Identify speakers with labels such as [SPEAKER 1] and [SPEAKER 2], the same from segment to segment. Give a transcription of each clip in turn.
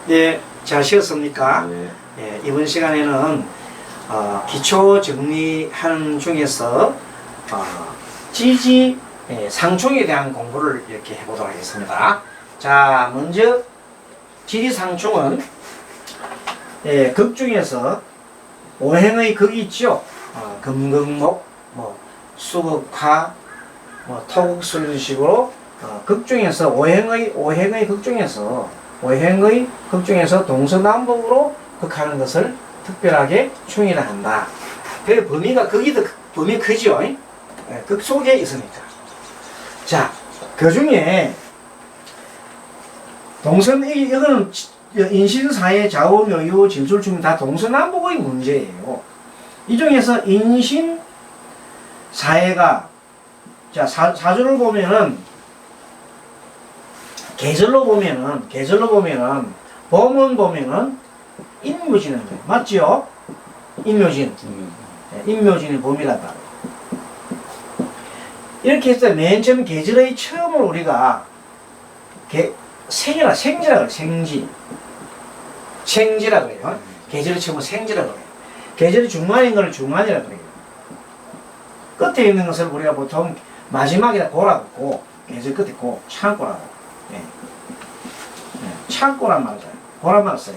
[SPEAKER 1] 네, 잘 쉬었습니까?
[SPEAKER 2] 네.
[SPEAKER 1] 예, 이번 시간에는 기초 정리하는 중에서 지지 상충에 대한 공부를 이렇게 해보도록 하겠습니다. 자, 먼저 지지상충은 극 중에서 오행의 극이 있죠. 금극목, 수극화, 토극술 이런 식으로 극 중에서 오행의 극 중에서 동서남북으로 극하는 것을 특별하게 충이라 한다. 그 범위가 범위 크죠. 극 속에 있으니까. 자, 그 중에 이거는 인신사의 좌우묘유 진술충 다 동서남북의 문제예요. 이 중에서 인신사회가 자 사주를 보면은 계절로 보면은 봄은 보면은 인묘진은 맞지요? 인묘진이 봄이란다. 이렇게 해서 맨 처음 계절의 처음을 우리가 생지라 그래요. 생지라 그래요. 계절의 처음은 생지라 그래요. 계절이 중간인 걸 중간이라 그래요. 끝에 있는 것을 우리가 보통 마지막에다 고라고 계절 끝에 창고라고. 창고란 말을 써요. 고란 말을 써요.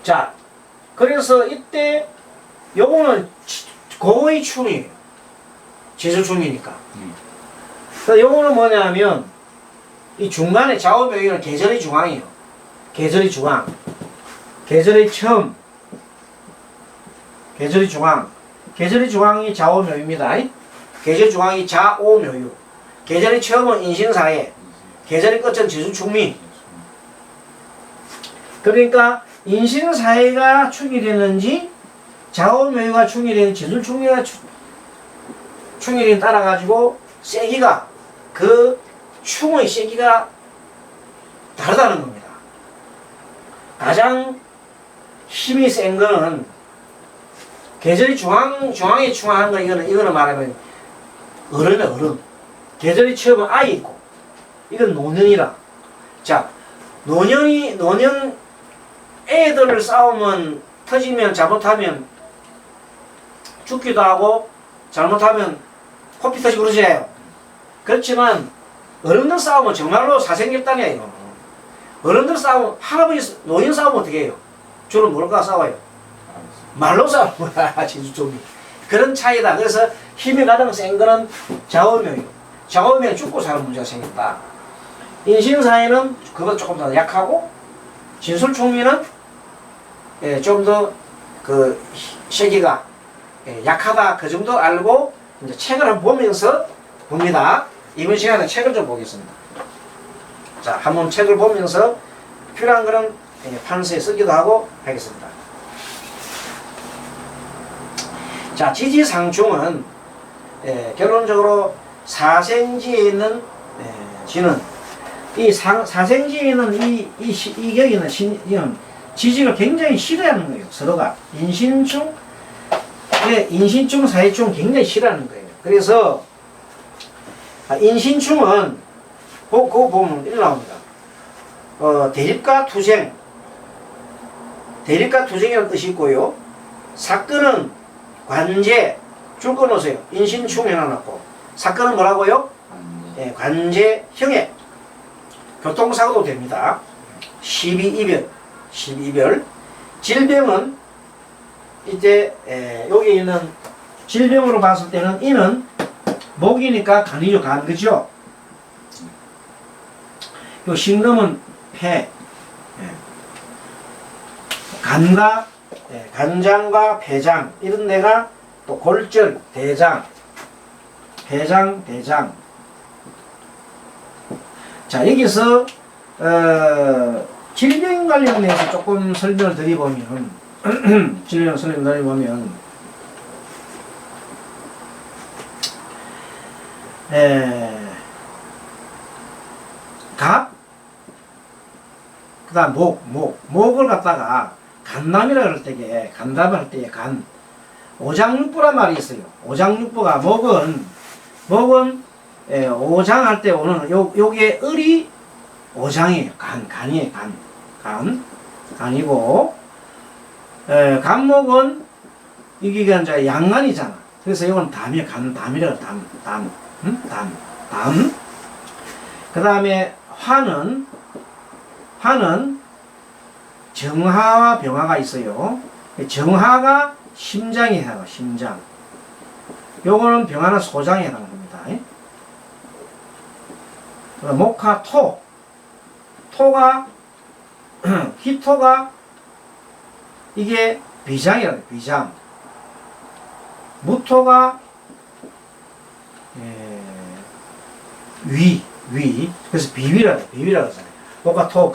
[SPEAKER 1] 자, 그래서 이때 요거는 고의 충이에요. 지수충이니까. 그래서 요거는 뭐냐면 이 중간에 좌우묘유는 계절의 중앙이에요. 계절의 중앙. 계절의 처음. 계절의 중앙. 계절의 중앙이 좌우묘유입니다. 계절 중앙이 좌오묘유. 계절의 처음은 인신사회. 계절의 끝은 지수충미. 그러니까 인신사회가 충이 되는지 좌우묘유가 충이 되는지 지술충미가 충이 되는 따라 가지고 세기가 그 충의 세기가 다르다는 겁니다. 가장 힘이 센 거는 계절이 중앙에 충하는 거 이거는 말하면 어른. 계절이 처음은 아이 있고 이건 노년이라. 자, 노년 애들을 싸우면 터지면 잘못하면 죽기도 하고 잘못하면 코피 터지고 그러잖아요. 그렇지만 어른들 싸우면 정말로 사생결단이에요. 어른들 싸우면 할아버지 노인 싸우면 어떻게 해요? 주로 뭘까 싸워요? 말로 싸우는 거야. 진수좀이 그런 차이다. 그래서 힘이 가장 센 거는 좌우명이에요. 좌우명이 죽고 사는 문제가 생겼다. 인신사회는 그것 조금 더 약하고 진술충미는 좀 더 그 세기가 약하다. 그 정도 알고 이제 책을 한번 보면서 봅니다. 이번 시간에 책을 좀 보겠습니다. 자, 한번 책을 보면서 필요한 거는 판서에 쓰기도 하고 하겠습니다. 자, 지지상충은 결론적으로 사생지에 있는 지는 이 사생지에 있는 이 격이는 지지를 굉장히 싫어하는 거예요. 서로가 인신충 사회충 굉장히 싫어하는 거예요. 그래서 인신충은 그거 보면 이렇게 나옵니다. 대립과 투쟁이라는 뜻이 있고요. 사건은 관제, 줄 끊으세요. 인신충 해놔놓고. 사건은 뭐라고요? 관제, 형해. 교통사고도 됩니다. 시비이별. 질병은 이제 여기 있는 질병으로 봤을 때는 이는 목이니까 간이죠. 간, 그죠? 요 신금은 폐. 간장과 폐장 이런 데가 또 골절, 대장, 폐장, 대장. 자, 여기서 질병 관련해서 조금 설명을 드리면 갑, 그 다음 목을 갖다가 간담이라 그럴 때에 간담을 할 때에 오장육부란 말이 있어요. 오장육부가 목은 오장할 때 오는 요게 을이 오장이에요. 간이에요. 간이고, 간목은 이게 이제 양간이잖아. 그래서 이건 담이야. 담이라 담. 그 다음에 화는 정하와 병하가 있어요. 정하가 심장에 해당해요. 심장. 요거는 병하는 소장에 해당합니다. 목화 토가 기토가 이게 비장이라고 해요. 비장. 무토가 위. 그래서 비위라고 하잖아요. 목화 토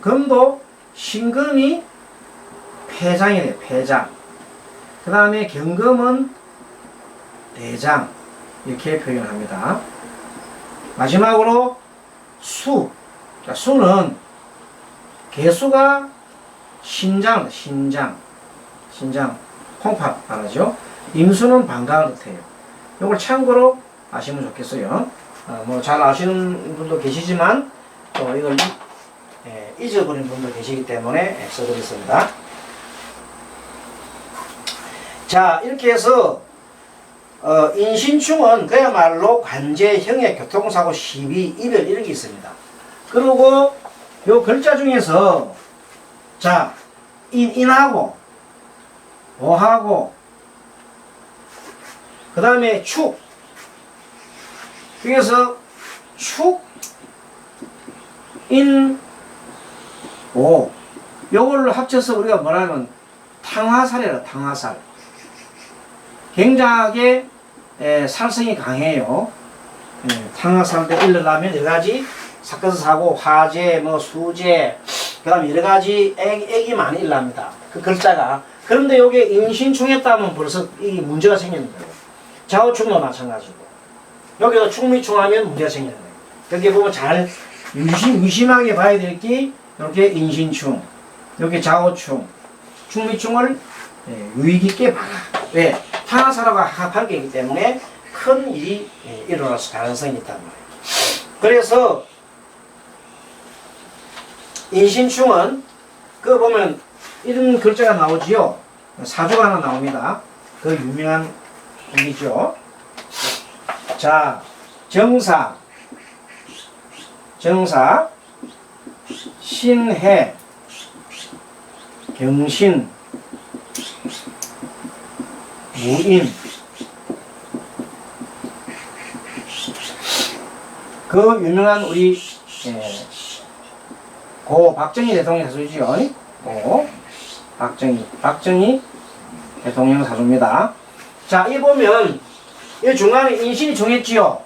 [SPEAKER 1] 금도 신금이 폐장이래요. 폐장. 그 다음에 경금은 대장. 이렇게 표현합니다. 마지막으로 수는 개수가 신장, 콩팥 말하죠. 임수는 방광을 뜻해요. 이걸 참고로 아시면 좋겠어요. 뭐 잘 아시는 분도 계시지만 또 이걸 잊어버린 분도 계시기 때문에 써드렸습니다. 자, 이렇게 해서 인신충은 그야말로 관제, 형해, 교통사고, 시비, 이별 이런 게 있습니다. 그리고 요 글자 중에서 자, 인하고 오하고 그 다음에 축. 그래서 축, 인, 오 요걸로 합쳐서 우리가 뭐라면 탕화살이라 탕화살. 굉장하게 살성이 강해요. 탕화살도 일어나면 여러가지 사건 사고, 화재, 뭐 수재, 그 다음에 여러가지 액이 많이 일어납니다. 그 글자가. 그런데 요게 인신충에 따면 벌써 이 문제가 생기는 거예요. 좌우충도 마찬가지고. 여기서 충미충하면 문제가 생기는 거예요. 여기 보면 잘 유심하게 봐야 될 게 이렇게 인신충, 여기 좌우충, 충미충을 유의 깊게 봐라. 왜? 탕화살하고 합한 게 있기 때문에 큰 일이 일어날 가능성이 있단 말이에요. 그래서 인신충은 그 보면 이런 글자가 나오지요. 사주가 하나 나옵니다. 그 유명한 글이죠. 자, 정사, 신해, 경신, 무인. 그 유명한 우리 고 박정희 대통령 사주지요. 고 박정희 대통령 사주입니다. 자, 이 보면 이 중간에 인신이 정했지요.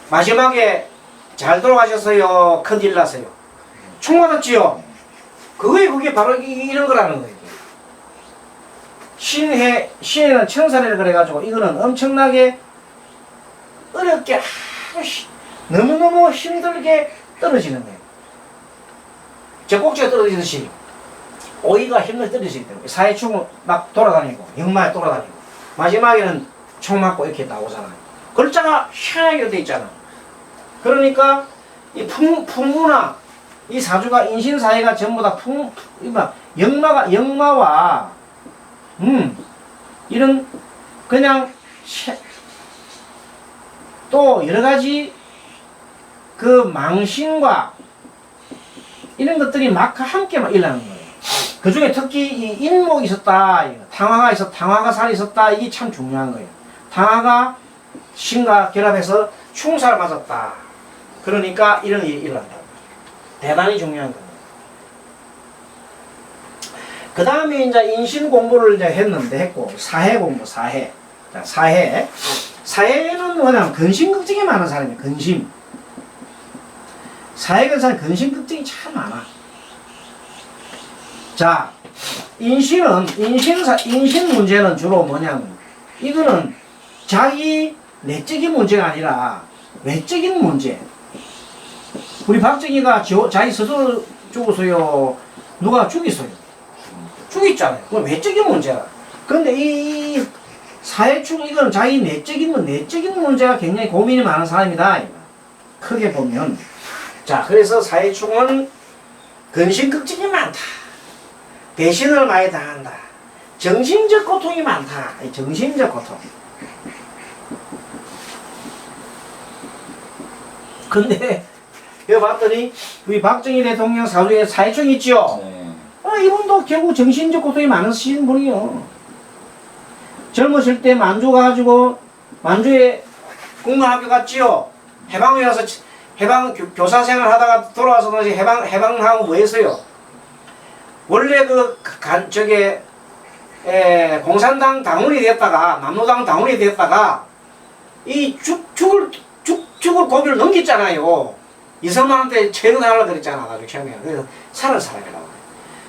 [SPEAKER 1] 마지막에 잘 돌아가셨어요. 큰일 났어요. 총 맞았지요. 그게 바로 이런 거라는 거예요. 신해는 천사를 그래가지고 이거는 엄청나게 어렵게 너무너무 힘들게 떨어지는 거예요. 젖꼭지가 떨어지듯이 오이가 힘들게 떨어지기 때문에 사회충은 막 돌아다니고 역마에 돌아다니고 마지막에는 총 맞고 이렇게 나오잖아요. 글자가 희한하게 돼 있잖아. 그러니까 이 풍부나 이 사주가 인신사회가 전부 다 역마와 이런 그냥 또 여러가지 그 망신과 이런 것들이 막 함께 일어나는 거예요. 그 중에 특히 이 인목이 있었다, 탕화가 살이 있었다, 이게 참 중요한 거예요. 탕화가 신과 결합해서 충살 맞았다. 그러니까 이런 일이 일어난다. 대단히 중요한 겁니다. 그 다음에 이제 인신 공부를 이제 했고, 사해 공부, 사해. 자, 사해는 뭐냐면 근심걱정이 많은 사람이에요. 근심. 사해근사는 근심걱정이 참 많아. 자, 인신 문제는 주로 뭐냐면, 이거는 자기 내적인 문제가 아니라 외적인 문제. 우리 박정희가 자기 스스로 죽었어요. 누가 죽였어요? 죽였잖아요. 그건 외적인 문제야. 근데 이 사회충 이건 자기 내적인 문제가 굉장히 고민이 많은 사람이다. 크게 보면 자, 그래서 사회충은 근심극진이 많다. 배신을 많이 당한다. 정신적 고통이 많다. 정신적 고통. 근데 여기 봤더니 우리 박정희 대통령 사주에 사회충 있죠?
[SPEAKER 2] 네.
[SPEAKER 1] 이분도 결국 정신적 고통이 많으신 분이요. 젊으실 때 만주 가가지고 만주에 국문학교 갔지요. 해방에 가서 해방 교사 생활 하다가 돌아와서 다시 해방하고 뭐 했어요? 원래 공산당 당원이 됐다가 남로당 당원이 됐다가 이 죽을 고비를 넘겼잖아요. 이승만한테 체류당하려고 그랬잖아. 나중에 처음에. 그래서 살은 사람이라고.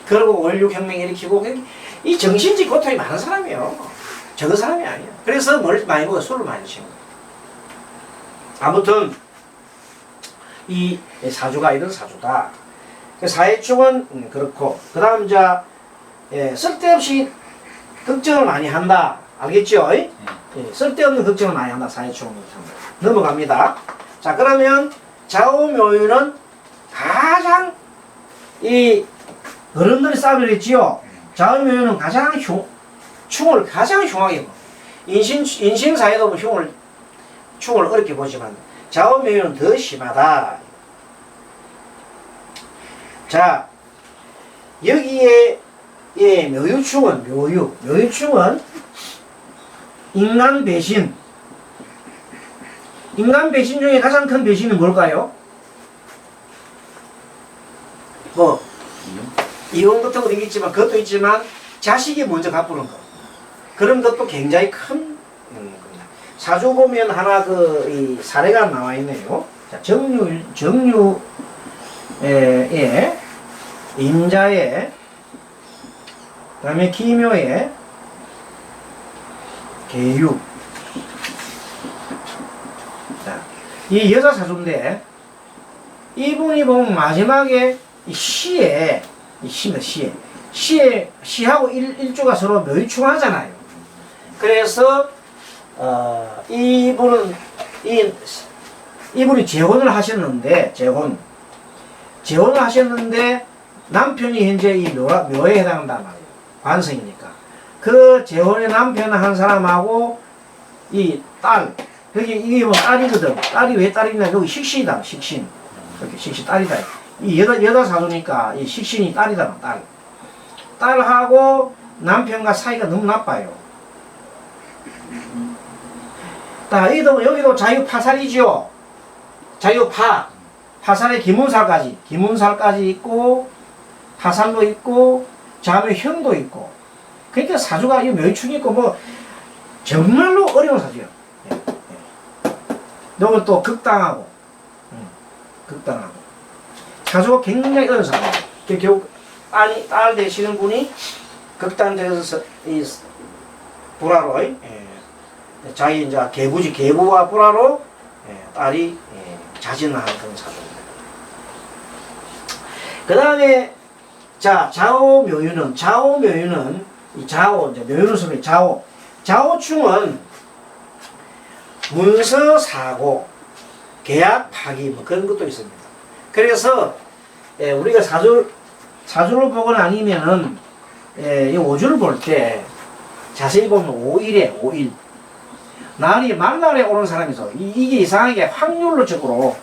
[SPEAKER 1] 그리고 5.16 혁명 일으키고 이 정신적 고통이 많은 사람이에요. 적은 사람이 아니에요. 그래서 뭘 많이 먹어? 술을 많이 드시는 거예요. 아무튼 이 사주가 이런 사주다. 사회충은 그렇고 그 다음 쓸데없이 걱정을 많이 한다. 알겠죠? 쓸데없는 걱정을 많이 한다. 사회충은 넘어갑니다. 자, 그러면 좌우묘유는 가장 이 어른들이 싸움을 했지요. 좌우묘유는 가장 충을 가장 흉하게 보. 인신사에도 충을 어렵게 보지만 좌우묘유는 더 심하다. 자, 여기에 묘유충은 묘유충은 인간 배신. 인간 배신 중에 가장 큰 배신이 뭘까요? 뭐 이혼 같은 것도 있지만 그것도 있지만 자식이 먼저 갚는 거. 그런 것도 굉장히 큰 겁니다. 사주 보면 하나 이 사례가 나와 있네요. 자, 정유에 임자에 그다음에 기묘에 계유. 자, 이 여자 사주인데 이분이 보면 마지막에 이 시하고 일주가 서로 묘유충하잖아요. 그래서 이분이 재혼을 하셨는데 재혼을 하셨는데 남편이 현재 이 묘에 해당한단 말이에요. 관성이니까. 그 재혼의 남편 한 사람하고 이 딸, 이게 뭐 딸이거든. 딸이 왜 딸이냐? 여기 식신이다. 식신. 이렇게 식신 딸이다. 이 여자 사주니까 이 식신이 딸이다. 딸. 딸하고 남편과 사이가 너무 나빠요. 자, 여기도 자유파살이죠. 자유파. 파살에 기문살까지 있고, 파살도 있고, 자묘형도 있고. 그러니까 사주가 이 묘유충이 있고, 뭐, 정말로 어려운 사주예요. 이건 또 극당하고. 사주가 굉장히 어려운 사주예요. 결국, 딸 되시는 분이 극단돼서 이 불화로, 자기 이제 계부와 불화로 딸이 자진하는 그런 사주입니다. 그 다음에 자, 좌우묘유는 이 묘유는 소리 좌우충은 문서사고 계약 파기 뭐 그런 것도 있습니다. 그래서 우리가 사주를 보거나 아니면은 이 오주를 볼 때 자세히 보면 5일 날이 말날에 오는 사람이 있어. 이게 이상하게 확률적으로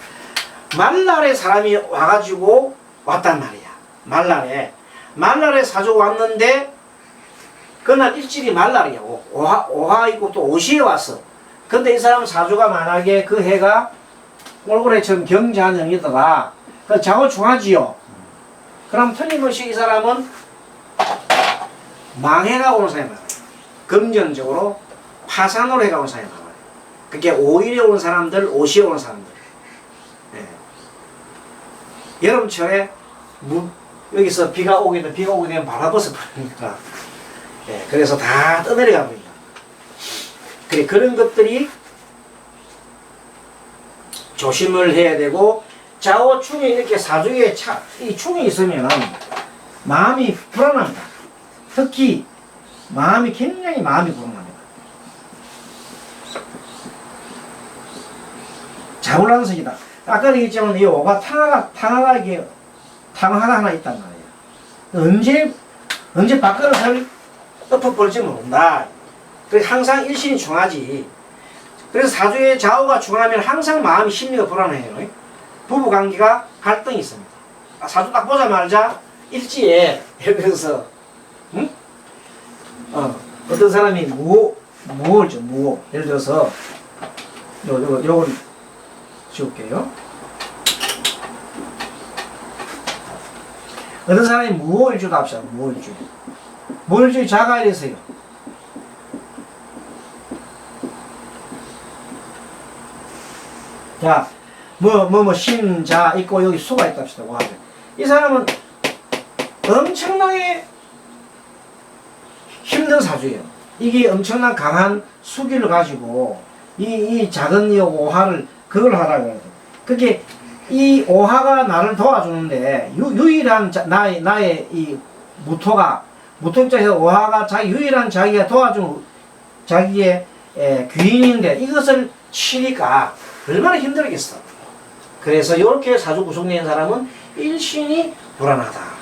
[SPEAKER 1] 말날에 사람이 와가지고 왔단 말이야. 말날에 사주 왔는데 그날 일찍이 말날이야. 오하 있고 또 오시에 왔어. 근데 이 사람 사주가 만약에 그 해가 올고래처럼 경자년이더라. 그 좌우충하지요. 그럼 틀림없이 이 사람은 망해가 오는 사람이 많아요. 금전적으로 파산으로 해가 오는 사람이 많아요. 그게 5일에 오는 사람들, 5시에 오는 사람들. 여름철에 여기서 비가 오게 되면 바라버서 버리니까. 그래서 다 떠내려가 버립니다. 그런 것들이 조심을 해야 되고, 좌우충이 이렇게 사주에 이 충이 있으면 마음이 불안합니다. 특히 굉장히 마음이 불안합니다. 자불란석이다. 아까도 얘기했지만 이 오가 탕화가 이게 탕화가 하나 있단 말이에요. 언제 밥그릇을 엎어버릴지 모른다. 그래서 항상 일신이 중하지. 그래서 사주의 좌우가 중하면 항상 마음이 심리가 불안해요. 부부관계가 갈등이 있습니다. 사주 딱 보자마자 일지에 예를 들어서 어떤 사람이 무호죠. 무호. 예를 들어서 요걸 지울게요. 어떤 사람이 무호일주도 합시다. 무호일주. 무호일주의 자가 이래서요. 자, 신자 있고 여기 수가 있다 합시다. 이 사람은 엄청나게 힘든 사주예요. 이게 엄청난 강한 수기를 가지고 이 작은 이 오화를 그걸 하라고 해요. 그게 이 오화가 나를 도와주는데 유일한 나의 이 무토 입장에서 오화가 유일한 자기가 도와준 자기의 귀인인데 이것을 치니까 얼마나 힘들겠어. 그래서 이렇게 사주 구성된 사람은 일신이 불안하다.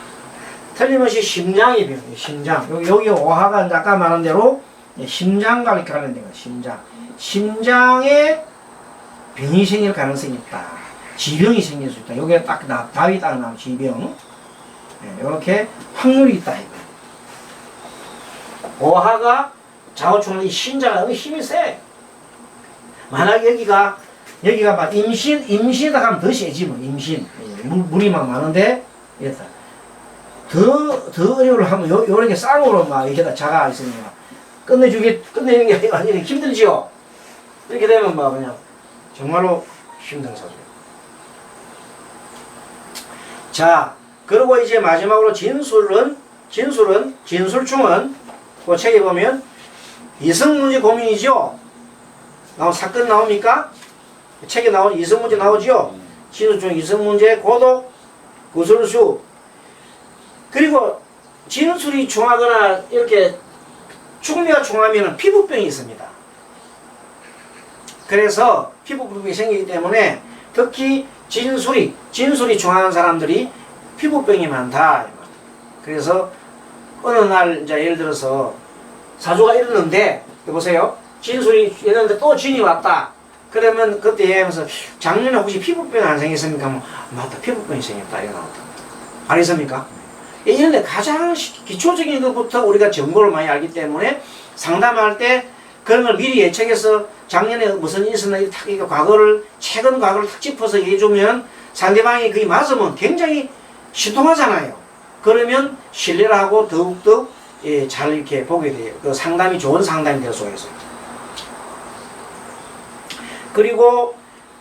[SPEAKER 1] 틀림없이 심장이 병이에요. 심장. 여기 오화가 아까 말한 대로 심장과 이렇게 하는 데가 심장에 병이 생길 가능성이 있다. 지병이 생길 수 있다. 여기에 딱 답이 딱 나오는 지병. 이렇게 확률이 있다. 오화가 좌우충은 이 신자가 힘이 세. 만약 여기가 막 임신이다 하면 더 세지 뭐. 임신. 물이 막 많은데 이렇다. 더 어려울 하면 요렇게 쌍으로 막 이렇게 자가 있으니까 끝내주는 게 아니라 힘들지요. 이렇게 되면 막 그냥 정말로 힘든 사주예요. 자, 그리고 이제 마지막으로 진술충은 그 책에 보면 이성문제 고민이죠. 사건 나옵니까? 책에 나온 이성문제 나오죠. 진술충 이성문제 고독 구술수. 그리고 진술이 중하거나 이렇게 충미가 중하면 피부병이 있습니다. 그래서 피부병이 생기기 때문에 특히 진술이 중하는 사람들이 피부병이 많다. 그래서 어느 날 이제 예를 들어서 사주가 이랬는데 보세요. 진술이 있는데 또 진이 왔다. 그러면 그때 하면서 작년에 혹시 피부병 안 생겼습니까? 맞다, 피부병이 생겼다. 이거 나왔다. 아니습니까? 이런데 가장 기초적인 것부터 우리가 정보를 많이 알기 때문에 상담할 때 그런 걸 미리 예측해서 작년에 무슨 일이 있었나 최근 과거를 탁 짚어서 얘기해주면 상대방이 그게 맞으면 굉장히 신통하잖아요. 그러면 신뢰를 하고 더욱더 잘 이렇게 보게 돼요. 그 상담이 좋은 상담이 될 수가 있어요. 그리고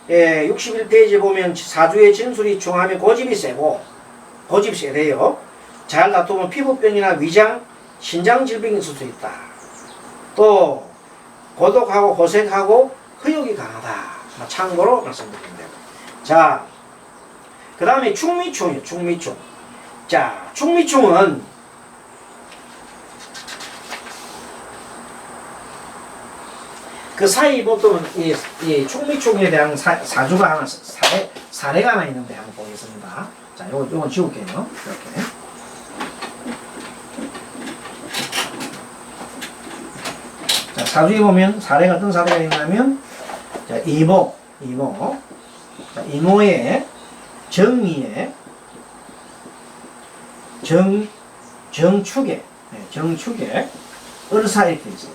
[SPEAKER 1] 61페이지 보면 사주의 진술이 중하면 고집이 세고 고집이 세대요. 잘 놔두면 피부병이나 위장, 신장 질병이 있을 수 있다. 또 고독하고 고색하고 허욕이 강하다. 참고로 말씀드립니다. 자, 그 다음에 충미충이에요. 충미충. 자, 충미충은 그 사이 보통 이 충미충에 대한 사주가 하나 사례가 하나 있는데 한번 보겠습니다. 자, 요건 지울게요. 이렇게. 자, 사주에 보면 사례가 어떤 사례가 있냐면, 자, 이모. 자, 이모의 정미의 정축에 을사 이렇게 있어요.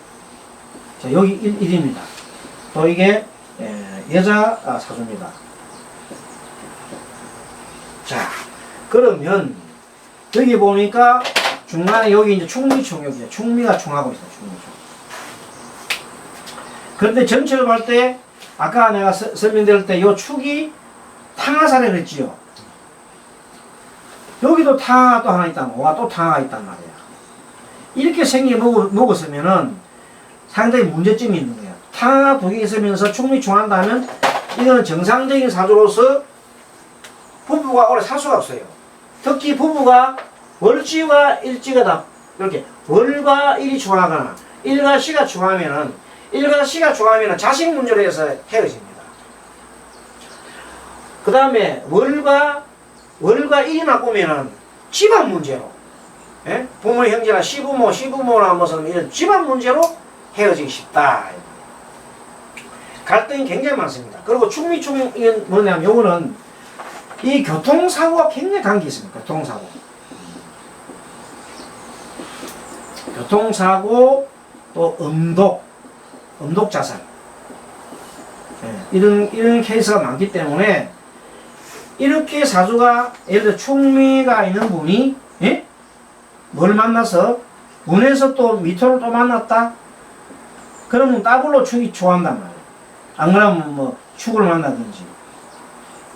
[SPEAKER 1] 자, 여기 1입니다. 또 이게 여자 사주입니다. 자, 그러면 여기 보니까 중간에 여기 이제 충미충 여기 충미가 충하고 있어요. 충미충. 그런데 전체를 볼 때 아까 내가 설명드릴 때 요 축이 탕화사례를 했지요. 여기도 탕화가 또 하나 있단 말이야. 또 탕화가 있단 말이야. 이렇게 생기 먹었으면은 상당히 문제점이 있는 거야. 탕화가 두 개 있으면서 충미충한다면 이거는 정상적인 사주로서 부부가 오래 살 수가 없어요. 특히 부부가 월지와 일지가 다 이렇게 월과 일이 중하거나 일과 시가 중하면은 자식 문제로 해서 헤어집니다. 그 다음에 월과 일이 나쁘면은 집안 문제로, 예? 부모 형제나 시부모나 무슨 이런 집안 문제로 헤어지기 쉽다. 갈등이 굉장히 많습니다. 그리고 충미충 이건 뭐냐면 요거는 이 교통사고가 굉장히 관계 있습니다. 교통사고 또 음독 자살, 예, 이런 케이스가 많기 때문에 이렇게 사주가 예를 들어 충미가 있는 분이, 예? 뭘 만나서 운에서 또 미토를 또 만났다? 그러면 더블로 축이 좋아한단 말이에요. 안 그러면 뭐 축을 만나든지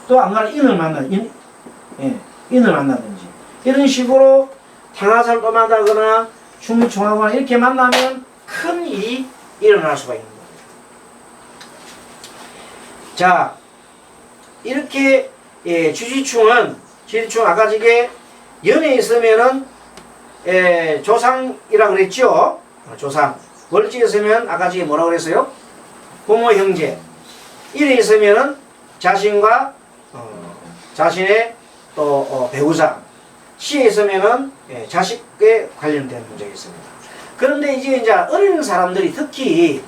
[SPEAKER 1] 또 안 그러면 인을 만나든지 이런 식으로 당화살을 또 만나거나 충미 총하거나 이렇게 만나면 큰 일이 일어날 수가 있는 겁니다. 자, 이렇게 주지충은 아까 저게 연에 있으면은 조상이라 그랬죠. 조상. 월지에 있으면 아까 저게 뭐라 그랬어요? 부모 형제. 일에 있으면은 자신과 자신의 또 배우자. 시에 있으면은 자식에 관련된 문제가 있습니다. 그런데 이제 어린 사람들이 특히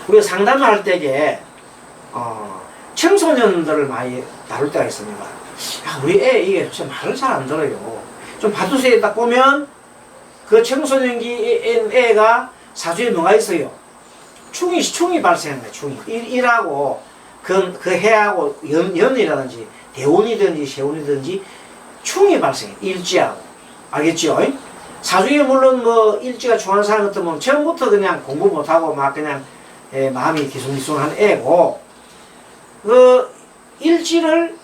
[SPEAKER 1] 우리가 상담을 할 때에 청소년들을 많이 다룰 때가 있습니다. 야, 우리 애 이게 좀 말을 잘 안 들어요. 좀 바두스에 딱 보면 그 청소년기 애가 사주에 뭐가 있어요? 충이 발생한 거예요. 충이. 일하고 그 해하고 연이라든지 대운이든지 세운이든지 충이 발생해. 일지하고. 알겠죠? 사주에 물론 뭐 일지가 중요한 사람 같으면 처음부터 그냥 공부 못하고 막 그냥 마음이 기승기승한 애고, 그 일지를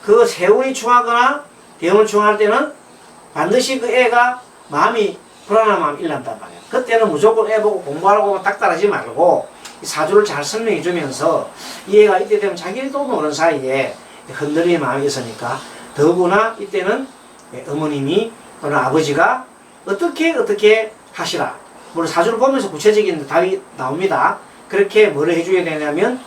[SPEAKER 1] 그 세운이 충하거나 대운이 충할 때는 반드시 그 애가 마음이 불안한 마음이 일난단 말이야. 그때는 무조건 애 보고 공부하라고 닥달하지 말고 사주를 잘 설명해 주면서 이 애가 이때 되면 자기도 모르는 사이에 흔들리는 마음이 있으니까 더구나 이때는 어머님이 또는 아버지가 어떻게 하시라. 물론 사주를 보면서 구체적인 답이 나옵니다. 그렇게 뭐를 해줘야 되냐면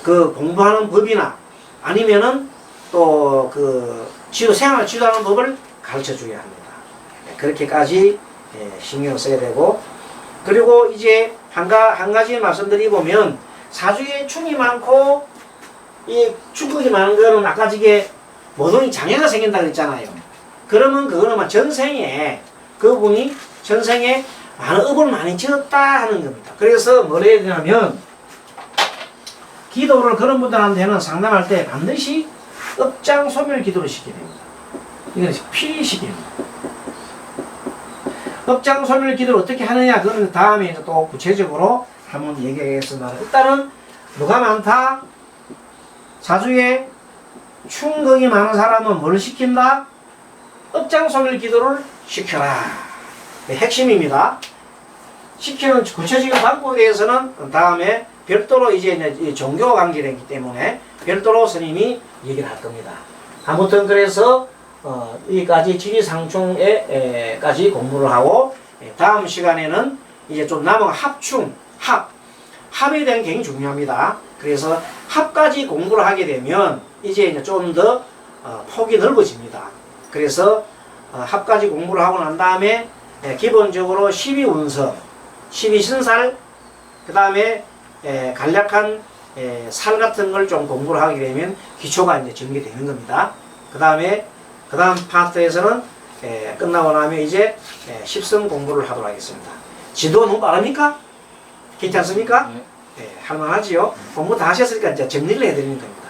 [SPEAKER 1] 그 공부하는 법이나 아니면은 또 그 생활 지도하는 법을 가르쳐 줘야 합니다. 그렇게까지 신경을 써야 되고, 그리고 이제 한 가지 말씀드리보면 사주에 충이 많고 이 축극이 많은 거는 아까 저게 모동이 장애가 생긴다 그랬잖아요. 그러면 그거는 전생에 그분이 전생에 많은 업을 많이 지었다 하는 겁니다. 그래서 뭘 해야 되냐면 기도를 그런 분들한테는 상담할 때 반드시 업장소멸 기도를 시켜야 됩니다. 이건 필시킵니다. 업장소멸 기도를 어떻게 하느냐, 그거는 다음에 또 구체적으로 한번 얘기하겠습니다. 일단은 뭐가 많다? 사주에 충극이 많은 사람은 뭘 시킨다? 업장소멸 기도를 시켜라. 핵심입니다. 시키는 구체적인 방법에 대해서는 다음에 별도로 이제 종교와 관계되기 때문에 별도로 스님이 얘기를 할 겁니다. 아무튼 그래서 여기까지 지지상충에까지 공부를 하고, 다음 시간에는 이제 좀 남은 합에 대한 게 굉장히 중요합니다. 그래서 합까지 공부를 하게 되면 이제 좀 더 폭이 넓어집니다. 그래서 합까지 공부를 하고 난 다음에 기본적으로 12운석, 12신살, 그 다음에 간략한 살 같은 걸 좀 공부를 하게 되면 기초가 이제 전개되는 겁니다. 그 다음 파트에서는 끝나고 나면 이제 10성 공부를 하도록 하겠습니다. 지도 너무 빠릅니까? 괜찮습니까? 할만하지요? 공부 다 하셨으니까 이제 정리를 해드리는 겁니다.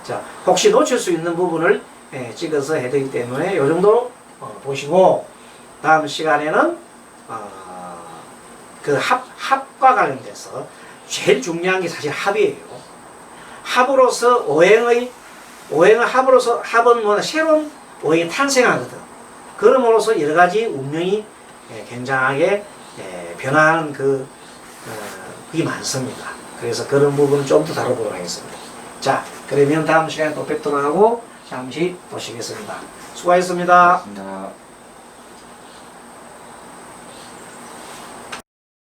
[SPEAKER 1] 자, 혹시 놓칠 수 있는 부분을 찍어서 해드리기 때문에 이 정도로 보시고, 다음 시간에는 그 합과 관련돼서 제일 중요한 게 사실 합이에요. 합으로서 합으로서 합은 뭐 새로운 오행이 탄생하거든. 그럼으로써 여러 가지 운명이 굉장하게 변화하는 그게 많습니다. 그래서 그런 부분은 좀 더 다뤄보도록 하겠습니다. 자, 그러면 다음 시간에 또 뵙도록 하고 잠시 보시겠습니다. 수고하셨습니다.
[SPEAKER 2] 고맙습니다.